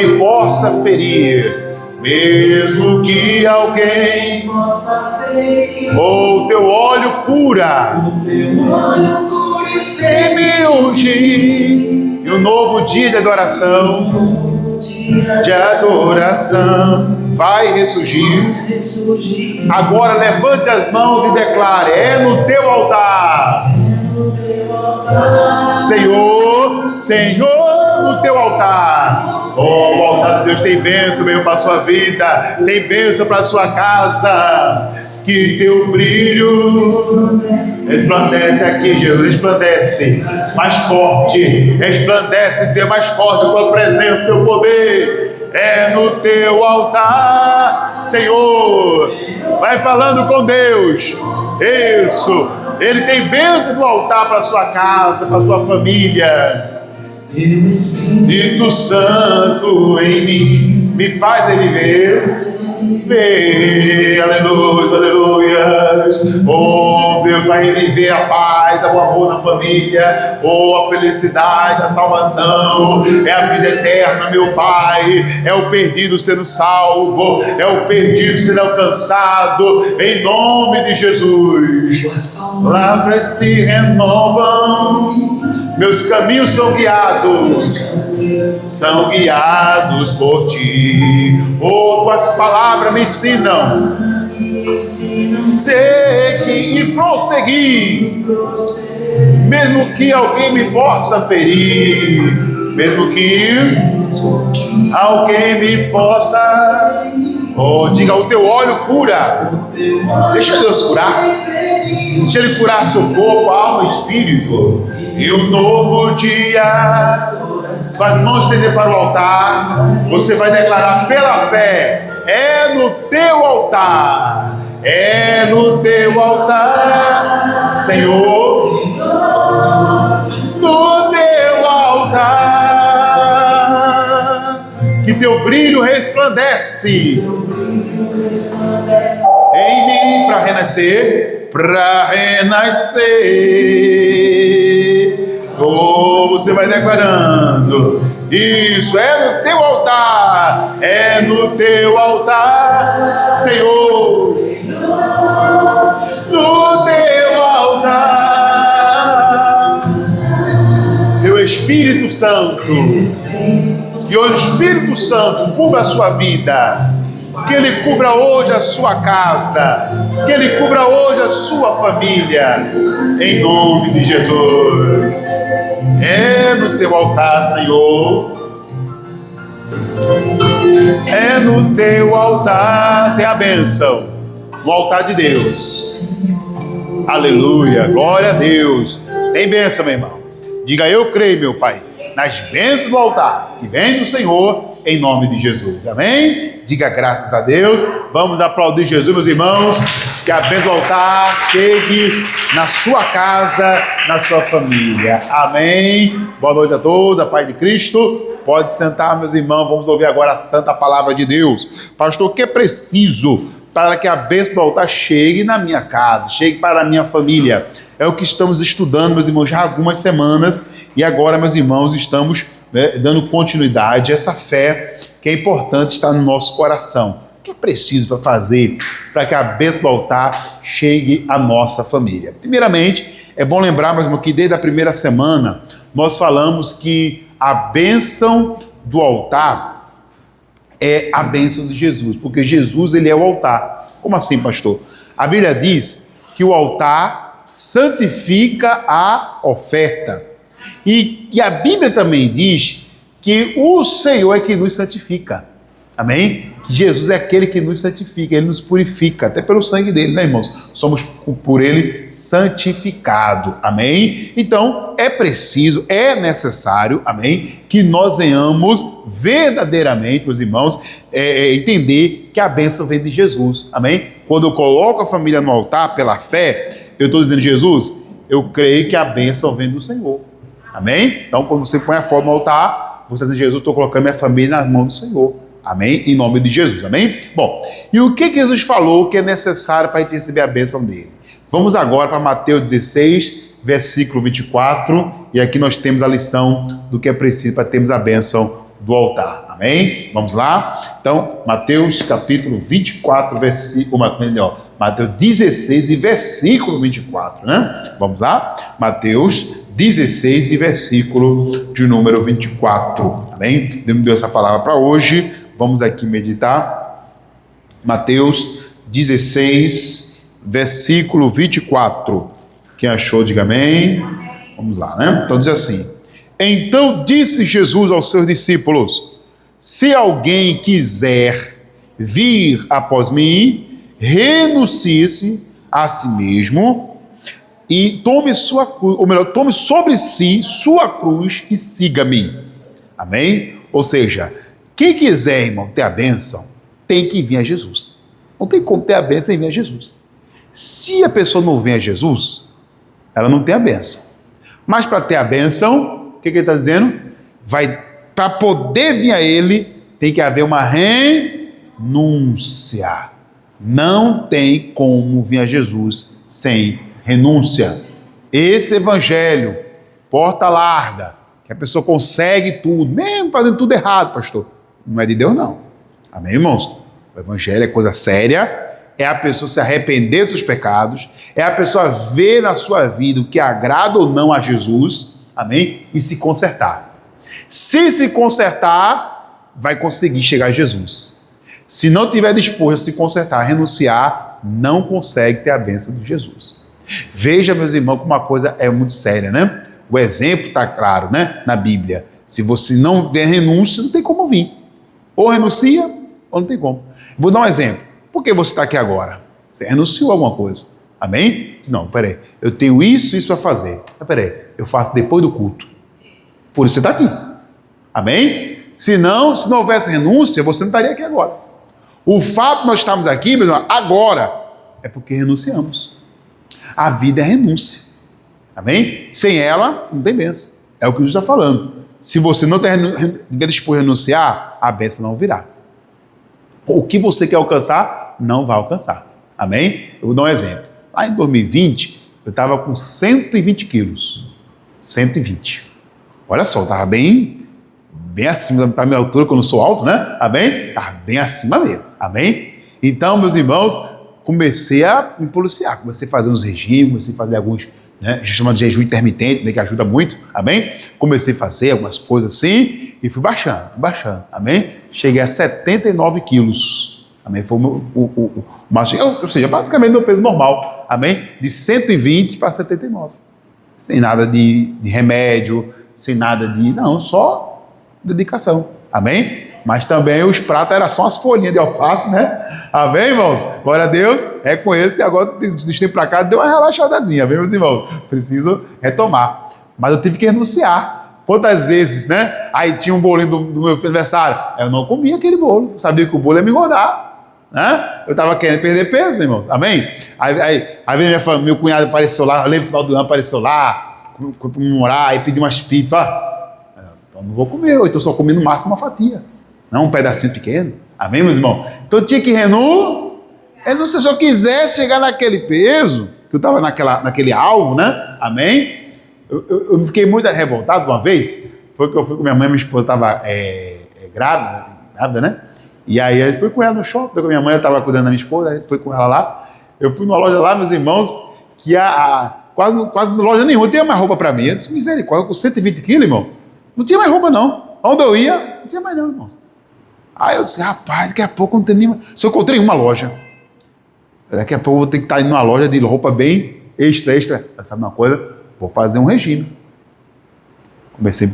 me possa ferir, mesmo que alguém possa ferir, ou teu óleo cura, e me ungir. E um novo dia de adoração, vai ressurgir. Agora levante as mãos e declare: é no teu altar, Senhor, Senhor, no teu altar. Oh, o altar de Deus tem bênção mesmo para a sua vida, tem bênção para a sua casa. Que teu brilho resplandece aqui, Jesus, resplandece mais forte, resplandece, Deus, mais forte a tua presença, teu poder. É no teu altar, Senhor. Vai falando com Deus. Isso. Ele tem bênção no altar para a sua casa, para a sua família. Espírito Santo em mim me faz viver. Aleluia, aleluia. Oh, Deus vai reviver a paz, o amor na família, oh, a felicidade, a salvação, é a vida eterna, meu Pai. É o perdido sendo salvo, é o perdido sendo alcançado, em nome de Jesus. Palavras se renovam, meus caminhos são guiados por ti. Oh, tuas palavras me ensinam seguir e prosseguir, mesmo que alguém me possa ferir, mesmo que alguém me possa. Oh, diga: o teu óleo cura. Deixa Deus curar. Deixa Ele curar seu corpo, alma e espírito. E um novo dia, com as mãos estendidas para o altar, você vai declarar pela fé: é no teu altar, é no teu altar, Senhor, no teu altar, que teu brilho resplandece em mim para renascer, Oh, você vai declarando isso: é no teu altar, é no teu altar, Senhor, no teu altar, teu Espírito Santo. E o Espírito Santo cubra a sua vida, que Ele cubra hoje a sua casa, que Ele cubra hoje a sua família, em nome de Jesus. É no teu altar, Senhor, é no teu altar, tem a bênção, no altar de Deus. Aleluia, glória a Deus. Tem bênção, meu irmão. Diga: eu creio, meu Pai, nas bênçãos do altar que vem do Senhor, em nome de Jesus. Amém? Diga graças a Deus. Vamos aplaudir Jesus, meus irmãos. Que a bênção do altar chegue na sua casa, na sua família. Amém? Boa noite a todos, a paz de Cristo. Pode sentar, meus irmãos. Vamos ouvir agora a santa palavra de Deus. Pastor, o que é preciso para que a bênção do altar chegue na minha casa, chegue para a minha família? É o que estamos estudando, meus irmãos, já há algumas semanas. E agora, meus irmãos, estamos dando continuidade a essa fé que é importante estar no nosso coração. O que é preciso para fazer para que a bênção do altar chegue à nossa família? Primeiramente, é bom lembrar, meus irmãos, que desde a primeira semana nós falamos que a bênção do altar é a bênção de Jesus, porque Jesus, ele é o altar. Como assim, pastor? A Bíblia diz que o altar santifica a oferta. E a Bíblia também diz que o Senhor é que nos santifica. Amém? Jesus é aquele que nos santifica, Ele nos purifica, até pelo sangue dele, né, irmãos? Somos por Ele santificados. Amém? Então, é preciso, é necessário, amém, que nós venhamos verdadeiramente, meus irmãos, entender que a bênção vem de Jesus. Amém? Quando eu coloco a família no altar pela fé, eu estou dizendo: Jesus, eu creio que a bênção vem do Senhor. Amém? Então, quando você põe a forma no altar, você diz: Jesus, estou colocando minha família nas mãos do Senhor. Amém? Em nome de Jesus. Amém? Bom, e o que Jesus falou que é necessário para a gente receber a bênção dele? Vamos agora para Mateus 16, versículo 24, e aqui nós temos a lição do que é preciso para termos a bênção do altar. Amém? Vamos lá? Então, Mateus capítulo 24, Mateus 16 e versículo 24, né? Vamos lá? Mateus 16 e versículo de número 24. Amém? Deus me deu essa palavra para hoje. Vamos aqui meditar. Mateus 16, versículo 24. Quem achou, diga amém. Vamos lá, né? Então diz assim: então disse Jesus aos seus discípulos: se alguém quiser vir após mim, renuncie-se a si mesmo e tome sua cruz, ou melhor, tome sobre si sua cruz e siga-me. Amém? Ou seja, quem quiser, irmão, ter a bênção, tem que vir a Jesus. Não tem como ter a bênção sem vir a Jesus. Se a pessoa não vem a Jesus, ela não tem a bênção. Mas para ter a bênção, o que ele está dizendo? Para poder vir a ele, tem que haver uma renúncia. Não tem como vir a Jesus sem renúncia. Esse evangelho, porta larga, que a pessoa consegue tudo, mesmo fazendo tudo errado, pastor, não é de Deus não. Amém, irmãos? O evangelho é coisa séria. É a pessoa se arrepender dos seus pecados, é a pessoa ver na sua vida o que agrada ou não a Jesus, amém? E se consertar. Se consertar, vai conseguir chegar a Jesus. Se não tiver disposto a se consertar, a renunciar, não consegue ter a bênção de Jesus. Veja, meus irmãos, que uma coisa é muito séria, né? O exemplo está claro, né? Na Bíblia. Se você não vê renúncia, não tem como vir. Ou renuncia, ou não tem como. Vou dar um exemplo. Por que você está aqui agora? Você renunciou a alguma coisa. Amém? Não, peraí. Eu tenho isso para fazer. Peraí. Eu faço depois do culto. Por isso você está aqui. Amém? Se não houvesse renúncia, você não estaria aqui agora. O fato de nós estarmos aqui, meus irmãos, agora, é porque renunciamos. A vida é renúncia. Amém? Sem ela, não tem bênção. É o que Jesus está falando. Se você não tiver disposto a renunciar, a bênção não virá. O que você quer alcançar, não vai alcançar. Amém? Eu vou dar um exemplo. Lá em 2020, eu estava com 120 quilos. 120. Olha só, eu estava bem acima da minha altura, quando eu sou alto, né? Amém? Estava bem acima mesmo. Amém? Então, meus irmãos, comecei a me policiar. Comecei a fazer uns regimes, comecei a fazer alguns, né? Chamado de jejum intermitente, né? Que ajuda muito. Amém? Comecei a fazer algumas coisas assim e fui baixando. Amém? Cheguei a 79 quilos. Amém? Foi o máximo, ou seja, praticamente meu peso normal. Amém? De 120 para 79. Sem nada de remédio, sem nada de... Não, só dedicação. Amém? Mas também os pratos eram só as folhinhas de alface, né? Amém, irmãos? Glória a Deus. Reconheço que agora, dos tempos para cá, deu uma relaxadazinha. Amém, meus irmãos? Preciso retomar. Mas eu tive que renunciar. Quantas vezes, né? Aí tinha um bolinho do meu aniversário. Eu não comia aquele bolo. Eu sabia que o bolo ia me engordar. Né? Eu estava querendo perder peso, irmãos. Amém? Aí veio meu cunhado apareceu lá. Eu lembro no final do ano, apareceu lá. Comemorar, aí pedi umas pizzas. Então não vou comer. Então só comi no máximo uma fatia. Não um pedacinho pequeno. Amém, meus irmãos? Então eu tinha que renunciar. Se eu quisesse chegar naquele peso, que eu estava naquele alvo, né? Amém? Eu fiquei muito revoltado uma vez. Foi que eu fui com minha mãe, minha esposa estava grávida, né? E aí eu fui com ela no shopping, com minha mãe, eu estava cuidando da minha esposa, aí fui com ela lá. Eu fui numa loja lá, meus irmãos, que quase loja nenhuma tinha mais roupa para mim. Eu disse, misericórdia, com 120 quilos, irmão, não tinha mais roupa não. Onde eu ia, não tinha mais não, irmãos. Aí eu disse, rapaz, daqui a pouco não tem nenhuma. Só encontrei uma loja. Daqui a pouco eu vou ter que estar indo numa loja de roupa bem extra. Sabe uma coisa? Vou fazer um regime. Comecei a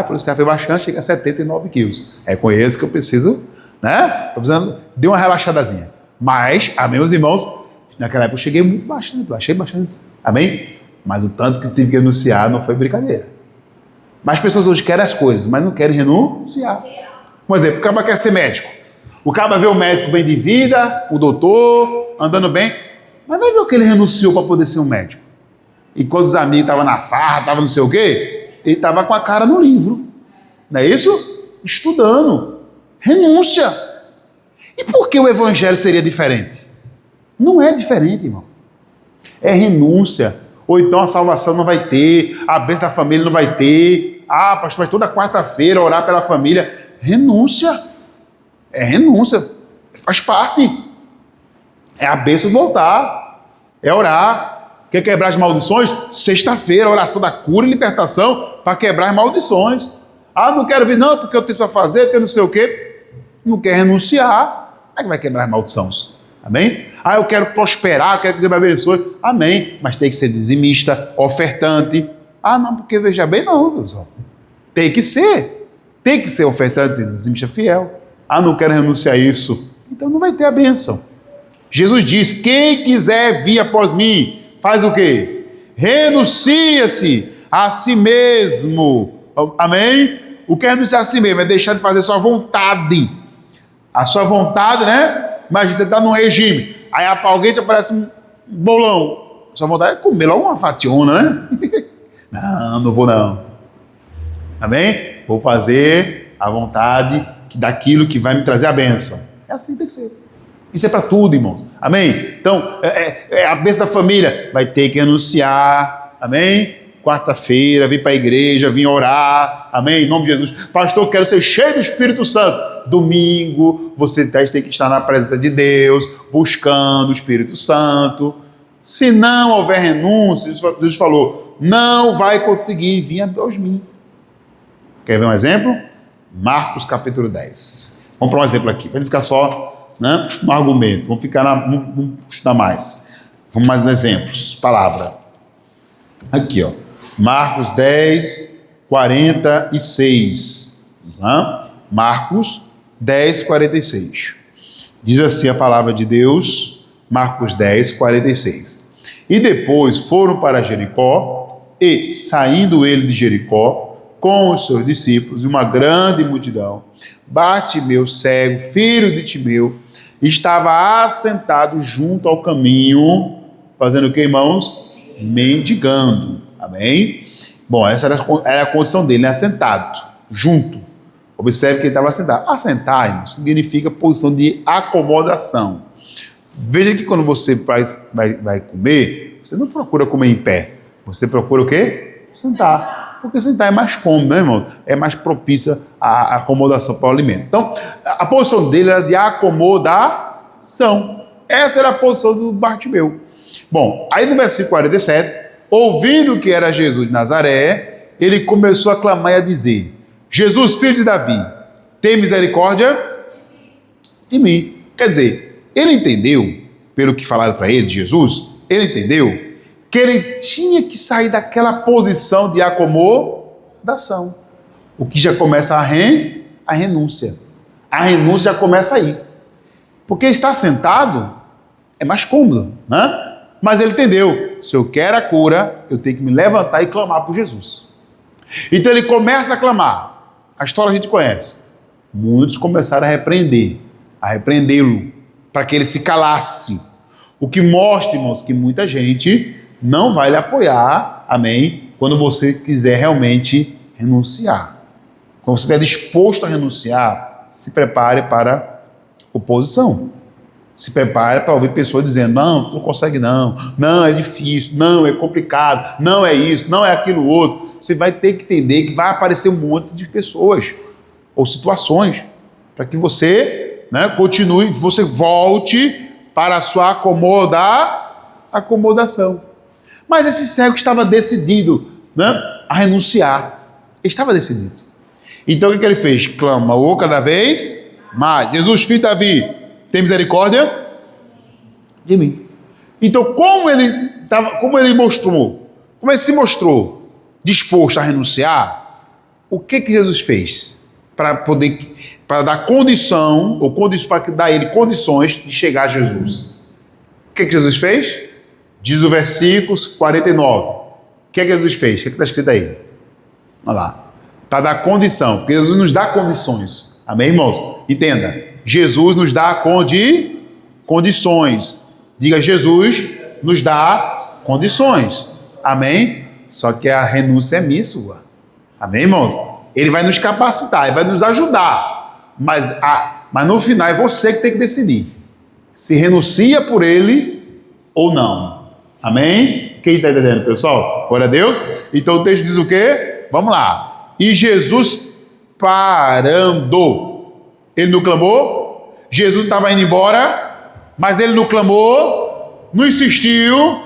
policiar foi baixando, cheguei a 79 quilos. É com esse que eu preciso, né? Estou precisando, deu uma relaxadazinha. Mas, amém, meus irmãos, naquela época eu cheguei muito bastante, achei bastante. Amém? Mas o tanto que tive que renunciar não foi brincadeira. Mas as pessoas hoje querem as coisas, mas não querem renunciar. Por exemplo, o cara quer ser médico. O cara vê o médico bem de vida, o doutor, andando bem, mas vai ver o que ele renunciou para poder ser um médico. E quando os amigos estavam na farra, estavam não sei o quê, ele estava com a cara no livro. Não é isso? Estudando. Renúncia. E por que o evangelho seria diferente? Não é diferente, irmão. É renúncia. Ou então a salvação não vai ter, a bênção da família não vai ter. Ah, pastor, mas toda quarta-feira orar pela família. renúncia. É renúncia. Faz parte. É a bênção do altar. É orar. Quer quebrar as maldições? Sexta-feira, oração da cura e libertação para quebrar as maldições. Ah, não quero vir não, porque eu tenho para fazer, tenho não sei o quê. Não quer renunciar. Como é que vai quebrar as maldições? Amém? Ah, eu quero prosperar, eu quero que Deus me abençoe. Amém. Mas tem que ser dizimista, ofertante. Ah, não, porque veja bem, não, pessoal. Tem que ser. Tem que ser ofertante, dizimista fiel. Ah, não quero renunciar a isso. Então não vai ter a bênção. Jesus diz, quem quiser vir após mim, faz o quê? Renuncia-se a si mesmo. Amém? O que é renunciar a si mesmo? É deixar de fazer sua vontade. A sua vontade, né? Imagina, você está num regime. Aí alguém te oferece um bolão. Sua vontade é comer logo uma fationa, né? Não vou não. Amém? Vou fazer a vontade daquilo que vai me trazer a bênção. É assim que tem que ser. Isso é para tudo, irmãos. Amém? Então, a bênção da família vai ter que anunciar. Amém? Quarta-feira, vir para a igreja, vir orar. Amém? Em nome de Jesus. Pastor, quero ser cheio do Espírito Santo. Domingo, você tem que estar na presença de Deus, buscando o Espírito Santo. Se não houver renúncia, Jesus falou, não vai conseguir vir após mim. Quer ver um exemplo? Marcos capítulo 10. Vamos para um exemplo aqui, para não ficar só, né, no argumento. Vamos estudar mais. Vamos mais exemplos. Palavra. Aqui, ó. Marcos 10, 46. Marcos 10, 46. Diz assim a palavra de Deus, Marcos 10, 46. E depois foram para Jericó, e, saindo ele de Jericó, com os seus discípulos, e uma grande multidão, Bartimeu, cego, filho de Timeu, estava assentado junto ao caminho, fazendo o que, irmãos? Mendigando. Amém? Bom, essa era a condição dele, né? Assentado, junto. Observe que ele estava assentado. Assentar, irmão, significa posição de acomodação. Veja que quando você vai comer, você não procura comer em pé. Você procura o quê? Sentar. Porque sentar é mais cômodo, né, irmãos? É mais propícia à acomodação para o alimento. Então, a posição dele era de acomodação. Essa era a posição do Bartimeu. Bom, aí no versículo 47, ouvindo que era Jesus de Nazaré, ele começou a clamar e a dizer, Jesus, filho de Davi, tem misericórdia de mim. Quer dizer, ele entendeu, pelo que falaram para ele de Jesus, ele entendeu que ele tinha que sair daquela posição de acomodação. O que já começa a renúncia. A renúncia já começa aí. Porque estar sentado é mais cômodo, né? Mas ele entendeu, se eu quero a cura, eu tenho que me levantar e clamar por Jesus. Então ele começa a clamar. A história a gente conhece. Muitos começaram a repreendê-lo, para que ele se calasse. O que mostra, irmãos, que muita gente não vai lhe apoiar, amém, quando você quiser realmente renunciar. Quando você estiver disposto a renunciar, se prepare para oposição. Se prepare para ouvir pessoas dizendo, não, tu não consegue não é difícil, não, é complicado, não é isso, não é aquilo outro. Você vai ter que entender que vai aparecer um monte de pessoas ou situações para que você, né, continue, você volte para a sua acomodação. Mas esse cego estava decidido, né, a renunciar. Ele estava decidido. Então o que ele fez? Clamou cada vez mais. Jesus, filho de Davi, tem misericórdia de mim. Então como ele se mostrou disposto a renunciar, o que Jesus fez? Para dar condição, para dar a ele condições de chegar a Jesus. O que Jesus fez? Diz o versículo 49. O que Jesus fez? O que está escrito aí? Olha lá. Para dar condição, porque Jesus nos dá condições. Amém, irmãos? Entenda. Jesus nos dá condições. Diga, Jesus nos dá condições. Amém? Só que a renúncia é minha e sua. Amém, irmãos? Ele vai nos capacitar, ele vai nos ajudar. Mas no final é você que tem que decidir. Se renuncia por ele ou não. Amém? Quem está entendendo, pessoal? Glória a Deus. Então o texto diz o quê? Vamos lá. E Jesus, parando. Ele não clamou? Jesus estava indo embora, mas ele não clamou, não insistiu.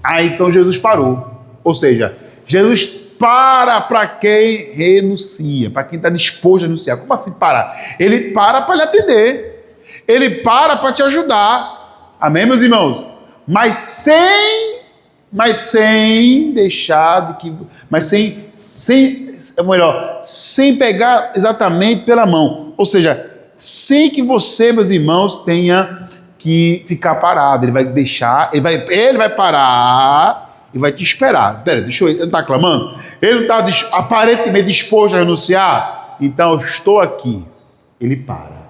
Aí então Jesus parou. Ou seja, Jesus para quem renuncia, para quem está disposto a renunciar. Como assim parar? Ele para lhe atender. Ele para te ajudar. Amém, meus irmãos? Mas sem deixar de que... Mas sem pegar exatamente pela mão. Ou seja, sem que você, meus irmãos, tenha que ficar parado. Ele vai deixar, ele vai parar e vai te esperar. Pera, ele não está clamando? Ele não está aparentemente disposto a renunciar? Então, eu estou aqui. Ele para.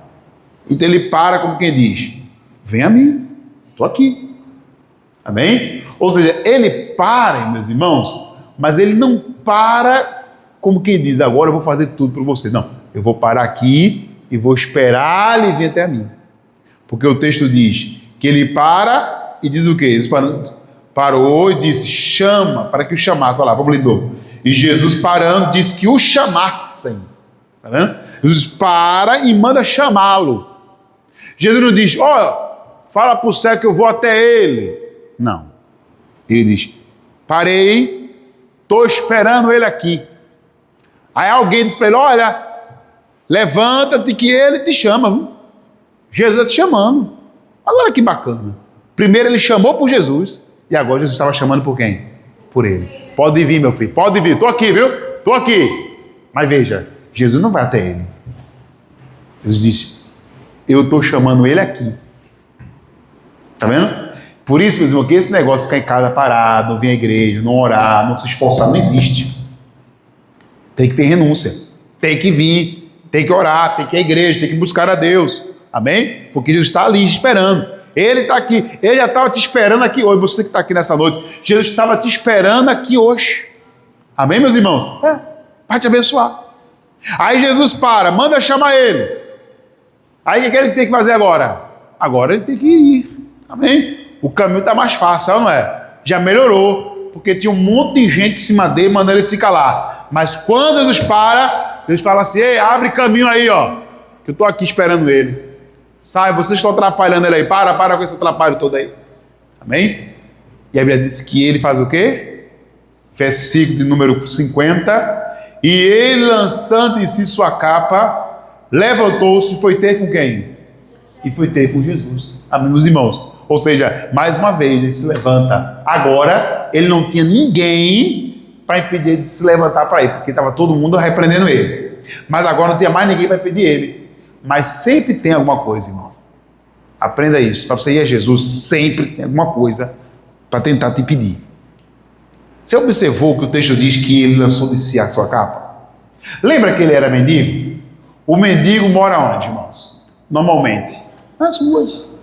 Então, ele para como quem diz, vem a mim, estou aqui. Amém? Ou seja, ele para, meus irmãos, mas ele não para como quem diz, agora eu vou fazer tudo por você. Não, eu vou parar aqui e vou esperar ele vir até mim. Porque o texto diz que ele para e diz o quê? Ele parou e disse, chama, para que o chamasse. Olha lá, vamos ler de novo. E Jesus parando, disse que o chamassem. Tá vendo? Jesus para e manda chamá-lo. Jesus não diz, fala para o cego que eu vou até ele. Não. Ele diz, parei, estou esperando ele aqui. Aí alguém diz para ele, olha, levanta-te que ele te chama. Viu? Jesus está te chamando. Agora que bacana. Primeiro ele chamou por Jesus e agora Jesus estava chamando por quem? Por ele. Pode vir, meu filho, pode vir. Estou aqui, viu? Estou aqui. Mas veja, Jesus não vai até ele. Jesus disse, eu estou chamando ele aqui. Tá vendo? Por isso, meus irmãos, que esse negócio de ficar em casa parado, não vir à igreja, não orar, não se esforçar, não existe. Tem que ter renúncia. Tem que vir, tem que orar, tem que ir à igreja, tem que buscar a Deus. Amém? Porque Jesus está ali esperando. Ele está aqui. Ele já estava te esperando aqui hoje. Você que está aqui nessa noite. Jesus estava te esperando aqui hoje. Amém, meus irmãos? Para te abençoar. Aí Jesus manda chamar ele. Aí o que ele tem que fazer agora? Agora ele tem que ir. Amém? O caminho está mais fácil, não é? Já melhorou. Porque tinha um monte de gente em cima dele mandando ele se calar. Mas quando Jesus para, Jesus fala assim, ei, abre caminho aí, ó. Que eu estou aqui esperando ele. Sai, vocês estão atrapalhando ele aí. Para com esse atrapalho todo aí. Amém? E a Bíblia diz que ele faz o quê? Versículo de número 50. E ele, lançando em si sua capa, levantou-se e foi ter com quem? E foi ter com Jesus. Amém, meus irmãos? Ou seja, mais uma vez, ele se levanta. Agora, ele não tinha ninguém para impedir ele de se levantar para ir, porque estava todo mundo repreendendo ele. Mas agora não tinha mais ninguém para impedir ele. Mas sempre tem alguma coisa, irmãos. Aprenda isso. Para você ir a Jesus, sempre tem alguma coisa para tentar te impedir. Você observou que o texto diz que ele lançou de si a sua capa? Lembra que ele era mendigo? O mendigo mora onde, irmãos? Normalmente, nas ruas.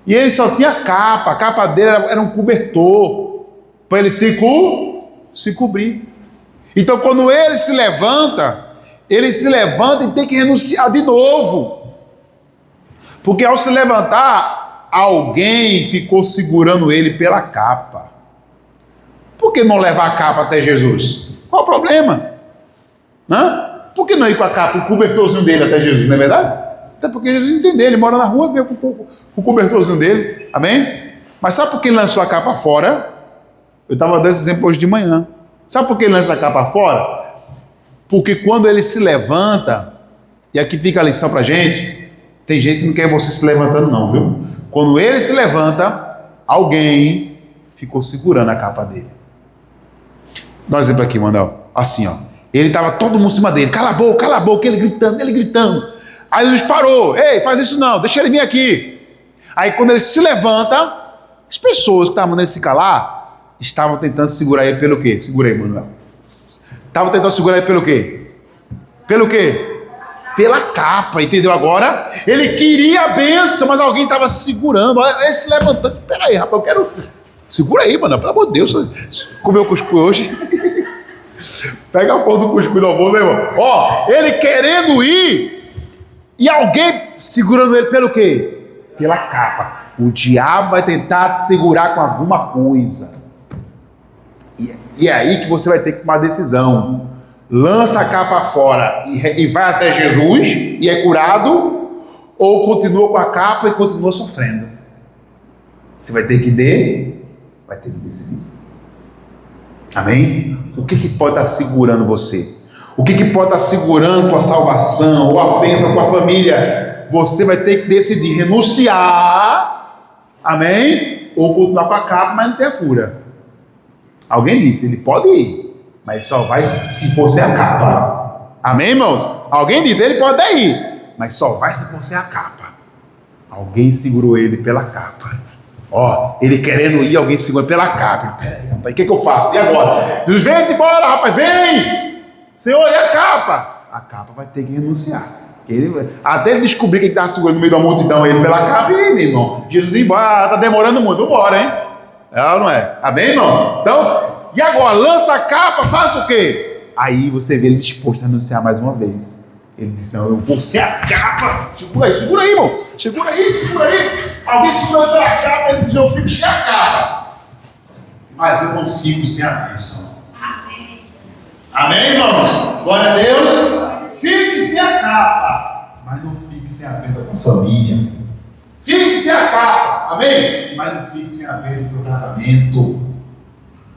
E ele só tinha capa. A capa dele era um cobertor para ele se cobrir. Então, quando ele se levanta e tem que renunciar de novo. Porque ao se levantar, alguém ficou segurando ele pela capa. Por que não levar a capa até Jesus? Qual o problema? Por que não ir com a capa, o cobertorzinho dele até Jesus, não é verdade? Até porque Jesus entendeu, ele mora na rua, veio com o cobertorzinho dele, amém? Mas sabe por que ele lançou a capa fora? Eu estava dando esse exemplo hoje de manhã. Sabe por que ele lança a capa fora? Porque quando ele se levanta, e aqui fica a lição pra gente, tem gente que não quer você se levantando não, viu? Quando ele se levanta, alguém ficou segurando a capa dele. Dá um exemplo aqui, Manuel. Assim, ó. Ele estava todo mundo em cima dele. Cala a boca, ele gritando. Aí Jesus parou. Ei, faz isso não, deixa ele vir aqui. Aí quando ele se levanta, as pessoas que estavam mandando ele se calar, estavam tentando segurar ele pelo quê? Segura aí, Manuel. Estavam tentando segurar ele pelo quê? Pelo quê? Pela capa, entendeu? Agora, ele queria a bênção, mas alguém estava segurando. Olha, ele se levantando. Pera aí, rapaz, eu quero... Segura aí, mano, pelo amor de Deus. Comeu cuscuz hoje? Pega a foto do cuscuz do almoço, meu irmão. Ó, ele querendo ir e alguém segurando ele pelo quê? Pela capa. O diabo vai tentar te segurar com alguma coisa. E é aí que você vai ter que tomar decisão. lança a capa fora e vai até Jesus e é curado, ou continua com a capa e continua sofrendo? Você vai ter que decidir. Amém? O que pode estar segurando você? O que pode estar segurando tua salvação ou a bênção da tua família? Você vai ter que decidir renunciar, amém? Ou continuar com a capa, mas não tem a cura. Alguém disse, ele pode ir, mas só vai se for sem a capa. Amém, irmãos? Alguém disse, ele pode até ir, mas só vai se for sem a capa. Alguém segurou ele pela capa. Ó, ele querendo ir, alguém segura pela capa. Peraí, rapaz, o que eu faço? E agora? Jesus, vem embora, rapaz, vem! Senhor, e a capa? A capa vai ter que renunciar. Até ele descobrir que ele estava segurando no meio da multidão ele pela capa, e aí, meu irmão? Jesus ia embora, está demorando muito, vamos embora, hein? É ou não é? Amém, irmão? Então, e agora? Lança a capa, faça o quê? Aí você vê ele disposto a renunciar mais uma vez. Ele disse, não, eu vou ser a capa. Segura aí, irmão. Segura aí. Alguém segura pela capa, ele diz, eu fico sem a capa. Mas eu não fico sem a bênção. Amém, irmãos? Glória a Deus. Fique sem a capa, mas não fique sem a bênção da família. Fique sem a capa, amém? Mas não fique sem a bênção do casamento.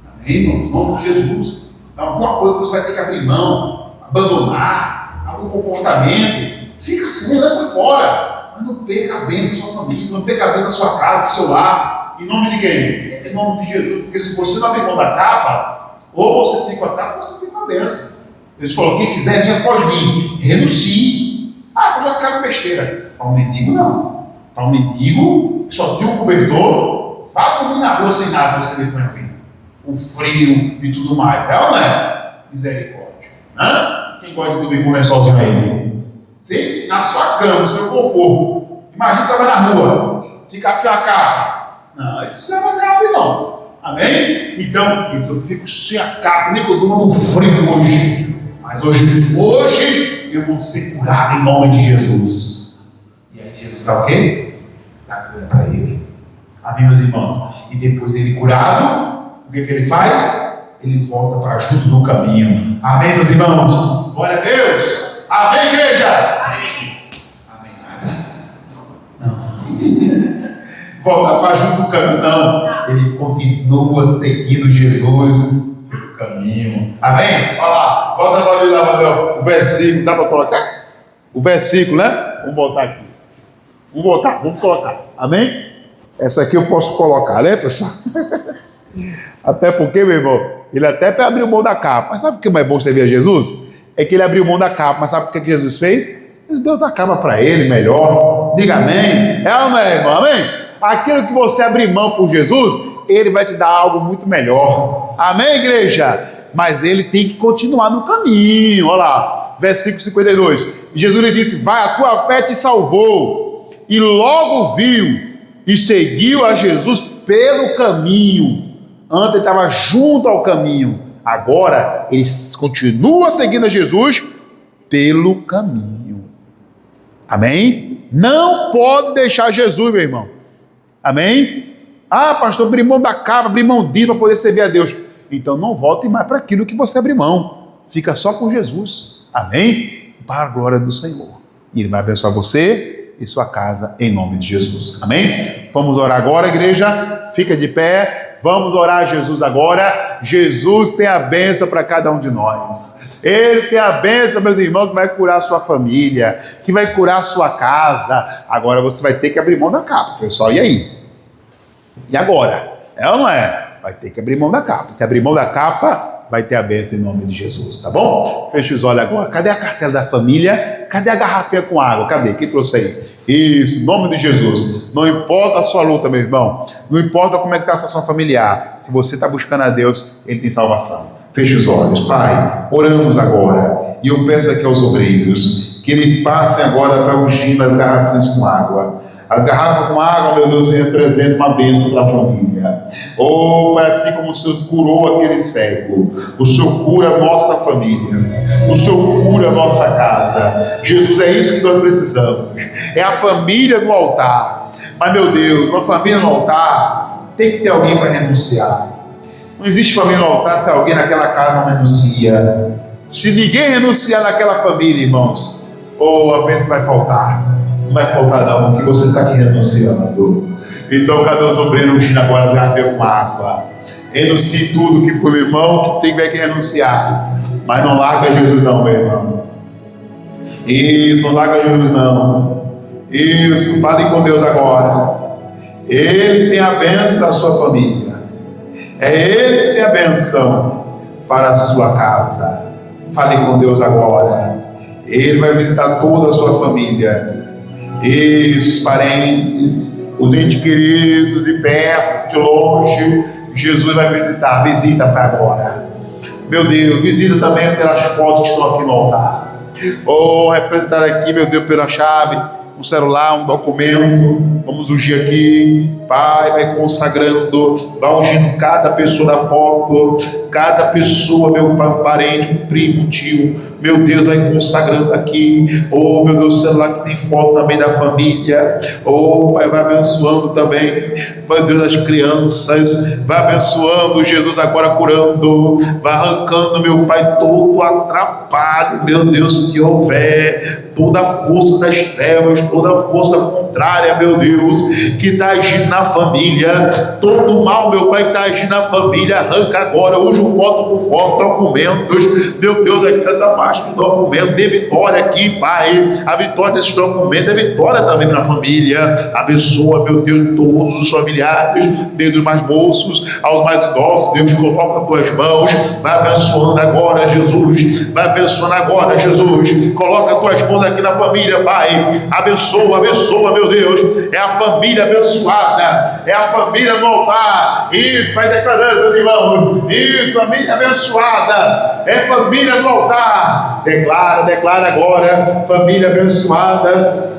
Amém, irmãos? Em nome de Jesus. Alguma coisa que você vai ter que abrir mão, abandonar, algum comportamento. Fica assim, lança fora. Mas não perca a bênção da sua família, não perca a bênção da sua casa, do seu lar. Em nome de quem? Em nome de Jesus. Porque se você não abrir mão da capa, ou você fica com a capa, ou você fica com a bênção. Ele falou, quem quiser vir após mim, renuncie. Ah, eu já quero besteira. Para um mendigo, não. Para um mendigo, que só tem um cobertor, vá dormir na rua sem nada, você vê com ele. O frio e tudo mais. É ou não é? Misericórdia. Hã? Quem gosta de dormir com um lençolzinho aí? Sim? Na sua cama, no seu conforto. Imagina que estava na rua, ficar sem a capa. Não, ele precisa da capa, não. Amém? Então, ele disse, eu fico sem a capa, nem que eu durma no frio hoje. Mas hoje eu vou ser curado em nome de Jesus. E aí Jesus dá o quê? Dá cura para ele. Amém, meus irmãos? E depois dele curado, o que ele faz? Ele volta para junto do caminho. Amém, meus irmãos? Glória a Deus. Amém, igreja? Amém. Amém, nada? Não. Voltar para junto do caminho, não. Ele continua seguindo Jesus pelo caminho. Amém? Olha lá. Volta para o versículo. Dá para colocar? O versículo, né? Vamos botar aqui. Vamos colocar. Amém? Essa aqui eu posso colocar, né, pessoal? Até porque, meu irmão, ele até abriu mão da capa. Mas sabe o que é mais bom servir a Jesus? É que ele abriu mão da capa. Mas sabe o que Jesus fez? Ele deu da capa para ele, melhor. Diga amém. É ou não é, irmão? Amém? Aquilo que você abrir mão por Jesus, ele vai te dar algo muito melhor. Amém, igreja? Mas ele tem que continuar no caminho. Olha lá, versículo 52. Jesus lhe disse, vai, a tua fé te salvou. E logo viu e seguiu a Jesus pelo caminho. Antes ele estava junto ao caminho. Agora ele continua seguindo a Jesus pelo caminho. Amém? Não pode deixar Jesus, meu irmão. Amém? Ah, pastor, abri mão da capa, abri mão disso para poder servir a Deus. Então não volte mais para aquilo que você abriu mão. Fica só com Jesus. Amém? Para a glória do Senhor. E Ele vai abençoar você e sua casa em nome de Jesus. Amém? Vamos orar agora, igreja. Fica de pé. Vamos orar a Jesus agora. Jesus tem a bênção para cada um de nós. Ele tem a bênção, meus irmãos, que vai curar a sua família, que vai curar a sua casa. Agora você vai ter que abrir mão da capa, pessoal. E aí? E agora? É ou não é? Vai ter que abrir mão da capa. Se abrir mão da capa, vai ter a bênção em nome de Jesus, tá bom? Feche os olhos agora. Cadê a cartela da família? Cadê a garrafinha com água? Cadê? Quem trouxe aí? Isso, em nome de Jesus. Não importa a sua luta, meu irmão. Não importa como é que está a situação familiar. Se você está buscando a Deus, Ele tem salvação. Feche os olhos. Pai, oramos agora. E eu peço aqui aos obreiros que Ele passe agora para ungindo as garrafinhas com água. As garrafas com água, meu Deus, representam uma bênção para a família. Oh, Pai, assim como o Senhor curou aquele cego, o Senhor cura a nossa família, o Senhor cura a nossa casa. Jesus, é isso que nós precisamos. É a família no altar. Mas, meu Deus, uma família no altar tem que ter alguém para renunciar. Não existe família no altar se alguém naquela casa não renuncia. Se ninguém renunciar naquela família, irmãos, a bênção vai faltar. Não vai faltar não, porque você está aqui renunciando. Então, cadê os obreiros ungindo agora as garrafas com água? Renuncie tudo que foi, meu irmão, que tiver que renunciar. Mas não larga Jesus não, meu irmão. Isso, não larga Jesus não. Isso, fale com Deus agora. Ele tem a bênção da sua família. É Ele que tem a bênção para a sua casa. Fale com Deus agora. Ele vai visitar toda a sua família. Isso, os parentes, os entes queridos, de perto, de longe. Jesus vai visitar. Visita para agora. Meu Deus, visita também pelas fotos que estão aqui no altar. Representar aqui, meu Deus, pela chave, um celular, um documento. Vamos ungir aqui. Pai, vai consagrando, vai ungindo cada pessoa da foto, cada pessoa, meu parente, um primo, tio, meu Deus, vai consagrando aqui. Meu Deus, celular que tem foto também da família. Pai, vai abençoando também, meu Deus, as crianças, vai abençoando, Jesus agora curando, vai arrancando, meu Pai, todo atrapalho, meu Deus, que houver, toda a força das trevas, toda a força contrária, meu Deus, que está agindo na família, todo mal, meu Pai, que está agindo na família, arranca agora, uso foto por foto, documentos, meu Deus, aqui nessa parte do documento, dê vitória aqui, Pai, a vitória desses documentos, é vitória também para a família, abençoa, meu Deus, todos os familiares, desde os mais moços aos mais idosos, Deus, coloca as tuas mãos, vai abençoando agora, Jesus, vai abençoando agora, Jesus, coloca as tuas mãos aqui na família, Pai, abençoa, abençoa, meu Deus, é a família abençoada, é a família no altar. Isso, vai declarando, meus irmãos, isso, família abençoada, é família no altar. Declara agora, família abençoada,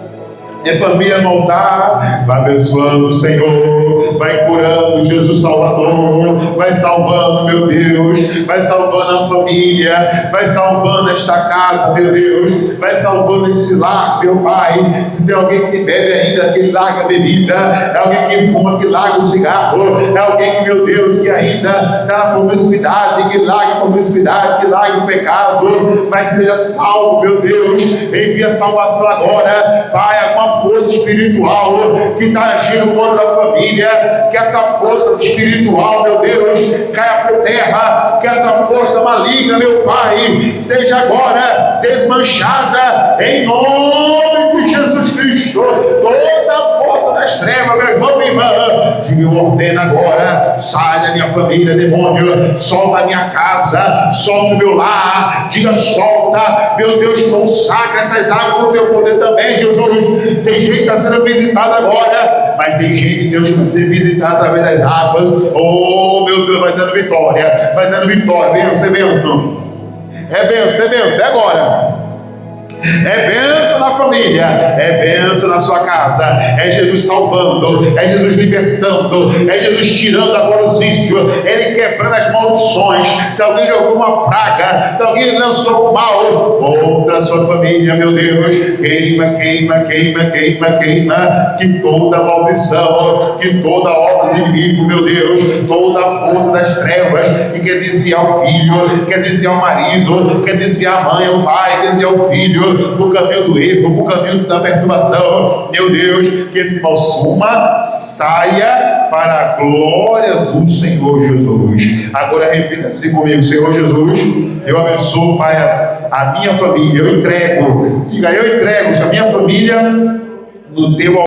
é família no altar. Vai abençoando o Senhor, vai curando, Jesus Salvador, vai salvando, meu Deus, vai salvando a família, vai salvando esta casa, meu Deus, vai salvando esse lar, meu Pai. Se tem alguém que bebe ainda, que larga a bebida, é alguém que fuma, que larga o cigarro, é alguém que, meu Deus, que ainda está na promiscuidade, que larga a promiscuidade, que larga o pecado, mas seja salvo, meu Deus, envia salvação agora, Pai, alguma força espiritual que está agindo contra a família, que essa força espiritual, meu Deus, caia por terra, que essa força maligna, meu Pai, seja agora desmanchada em nome de Jesus Cristo. Toda a força das trevas, meu irmão, minha irmã, eu ordeno agora, sai da minha família, demônio, solta a minha casa, solta o meu lar, diga solta, meu Deus, consagra essas águas com o teu poder também, Jesus. Tem gente que está sendo visitado agora, mas tem gente, Deus, que vai ser visitado através das águas. Meu Deus, vai dando vitória, bênção, bênção, é bênção, é agora. É bênção na família, é bênção na sua casa, é Jesus salvando, é Jesus libertando, é Jesus tirando agora os vícios, Ele quebrando as maldições. Se alguém jogou uma praga, se alguém lançou o mal contra a sua família, meu Deus, queima, que toda maldição, que toda obra do inimigo, meu Deus, toda a força das trevas que quer desviar o filho, quer desviar o marido, quer desviar a mãe, o pai, quer desviar o filho do caminho do erro, do caminho da perturbação, meu Deus, que esse mal suma, saia para a glória do Senhor Jesus. Agora repita assim comigo: Senhor Jesus, eu abençoo, Pai, a minha família, eu entrego, diga, eu entrego a minha família no teu altar.